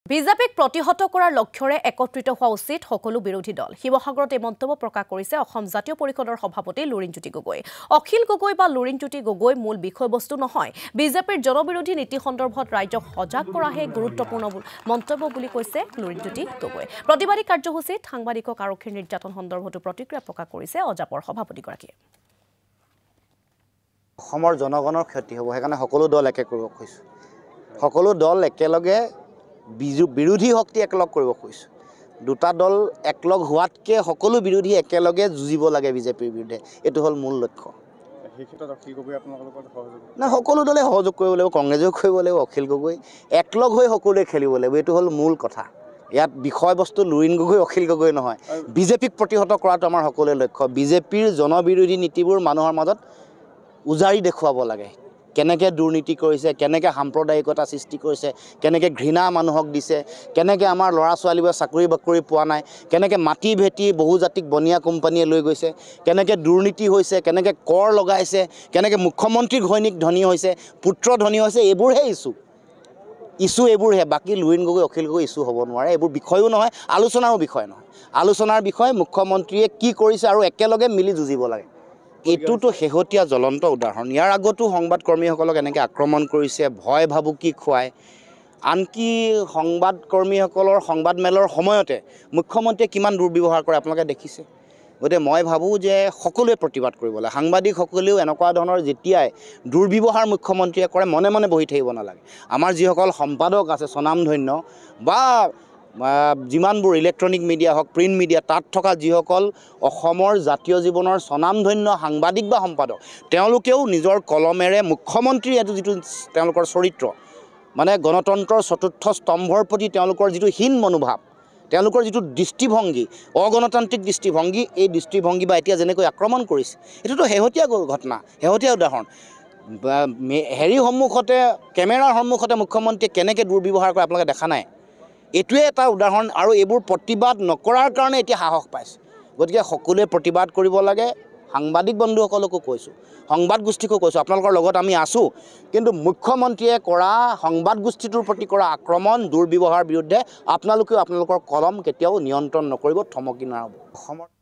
বিজেপিক প্ৰতিহত কৰাৰ লক্ষ্যৰে একত্ৰিত হোৱা উচিত সকলো বিৰোধী দল শিৱসাগৰত এই মন্তব্য প্ৰকাশ কৰিছে অসম জাতীয় পৰিষদৰ সভাপতি লুৰিণজ্যোতি গগৈ অখিল গগৈ বা লুৰিণজ্যোতি গগৈ মূল বিষয়বস্তু নহয় বিজেপিৰ জনবিৰোধী নীতি সন্দৰ্ভত ৰাজ্যক সজাগ কৰাহে গুৰুত্বপূৰ্ণ মন্তব্য বুলি কৈছে লুৰিণজ্যোতি গগৈ প্ৰতিবাদী কাৰ্যসূচীত সাংবাদিকক আৰক্ষীৰ নিৰ্যাতন সন্দৰ্ভতো প্ৰতিক্ৰিয়া প্ৰকাশ কৰিছে অজাপৰ সভাপতিগৰাকীয়ে অসমৰ জনগণৰ ক্ষতি হ'ব সেইকাৰণে সকলো দল একে কৰিব খুজিছোঁ সকলো দল একেলগে বিৰোধী শক্তি একলগ কৰিব খুজিছোঁ দুটা দল একলগ হোৱাতকৈ সকলো বিৰোধী একেলগে যুঁজিব লাগে বিজেপিৰ বিৰুদ্ধে এইটো হ'ল মূল লক্ষ্য না সকলো দলে সহযোগ কৰিব লাগিব কংগ্ৰেছেও কৰিব লাগিব অখিল গগৈ একলগ হৈ সকলোৱে খেলিব লাগিব এইটো হ'ল মূল কথা ইয়াত বিষয়বস্তু লুৰিণ গগৈ অখিল গগৈ নহয় বিজেপিক প্ৰতিহত কৰাটো আমাৰ সকলোৰে লক্ষ্য বিজেপিৰ জনবিৰোধী নীতিবোৰ মানুহৰ মাজত উজাৰি দেখুৱাব লাগে কেনেকৈ দুৰ্নীতি কৰিছে কেনেকৈ সাম্প্ৰদায়িকতা সৃষ্টি কৰিছে কেনেকৈ ঘৃণা মানুহক দিছে কেনেকৈ আমাৰ ল'ৰা ছোৱালীবোৰে চাকৰি বাকৰি পোৱা নাই কেনেকৈ মাটি ভেটি বহুজাতিক বনিয়া কোম্পানীয়ে লৈ গৈছে কেনেকৈ দুৰ্নীতি হৈছে কেনেকৈ কৰ লগাইছে কেনেকৈ মুখ্যমন্ত্ৰীৰ ঘৈণীক ধনী হৈছে পুত্ৰ ধনী হৈছে এইবোৰহে ইছ্যু এইবোৰহে বাকী লুৰিণ গগৈ অখিল গগৈ ইছ্যু হ'ব নোৱাৰে এইবোৰ বিষয়ো নহয় আলোচনাৰো বিষয় নহয় আলোচনাৰ বিষয় মুখ্যমন্ত্ৰীয়ে কি কৰিছে আৰু একেলগে মিলি যুঁজিব লাগে এইটোতো শেহতীয়া জ্বলন্ত উদাহৰণ ইয়াৰ আগতো সংবাদকৰ্মীসকলক এনেকৈ আক্ৰমণ কৰিছে ভয় ভাবুকি খুৱায় আনকি সংবাদকৰ্মীসকলৰ সংবাদমেলৰ সময়তে মুখ্যমন্ত্ৰীয়ে কিমান দুৰ্ব্যৱহাৰ কৰে আপোনালোকে দেখিছে গতিকে মই ভাবোঁ যে সকলোৱে প্ৰতিবাদ কৰিব লাগে সাংবাদিকসকলেও এনেকুৱা ধৰণৰ যেতিয়াই দুৰ্ব্যৱহাৰ মুখ্যমন্ত্ৰীয়ে কৰে মনে মনে বহি থাকিব নালাগে আমাৰ যিসকল সম্পাদক আছে স্বনামধন্য বা যিমানবোৰ ইলেক্ট্ৰনিক মিডিয়া হওক প্ৰিণ্ট মিডিয়া তাত থকা যিসকল অসমৰ জাতীয় জীৱনৰ স্বনামধন্য সাংবাদিক বা সম্পাদক তেওঁলোকেও নিজৰ কলমেৰে মুখ্যমন্ত্ৰীৰ এইটো যিটো তেওঁলোকৰ চৰিত্ৰ মানে গণতন্ত্ৰৰ চতুৰ্থ স্তম্ভৰ প্ৰতি তেওঁলোকৰ যিটো হীন মনোভাৱ তেওঁলোকৰ যিটো দৃষ্টিভংগী অগণতান্ত্ৰিক দৃষ্টিভংগী এই দৃষ্টিভংগী বা এতিয়া যেনেকৈ আক্ৰমণ কৰিছে এইটোতো শেহতীয়া ঘটনা শেহতীয়া উদাহৰণ হেৰিৰ সন্মুখতে কেমেৰাৰ সন্মুখতে মুখ্যমন্ত্ৰীয়ে কেনেকৈ দুৰ্ব্যৱহাৰ কৰে আপোনালোকে দেখা নাই এইটোৱে এটা উদাহৰণ আৰু এইবোৰ প্ৰতিবাদ নকৰাৰ কাৰণে এতিয়া সাহস পাইছে গতিকে সকলোৱে প্ৰতিবাদ কৰিব লাগে সাংবাদিক বন্ধুসকলকো কৈছোঁ সংবাদ গোষ্ঠীকো কৈছোঁ আপোনালোকৰ লগত আমি আছোঁ কিন্তু মুখ্যমন্ত্ৰীয়ে কৰা সংবাদ গোষ্ঠীটোৰ প্ৰতি কৰা আক্ৰমণ দুৰ্ব্যৱহাৰ বিৰুদ্ধে আপোনালোকেও আপোনালোকৰ কলম কেতিয়াও নিয়ন্ত্ৰণ নকৰিব থমকি নাৰাব অসমৰ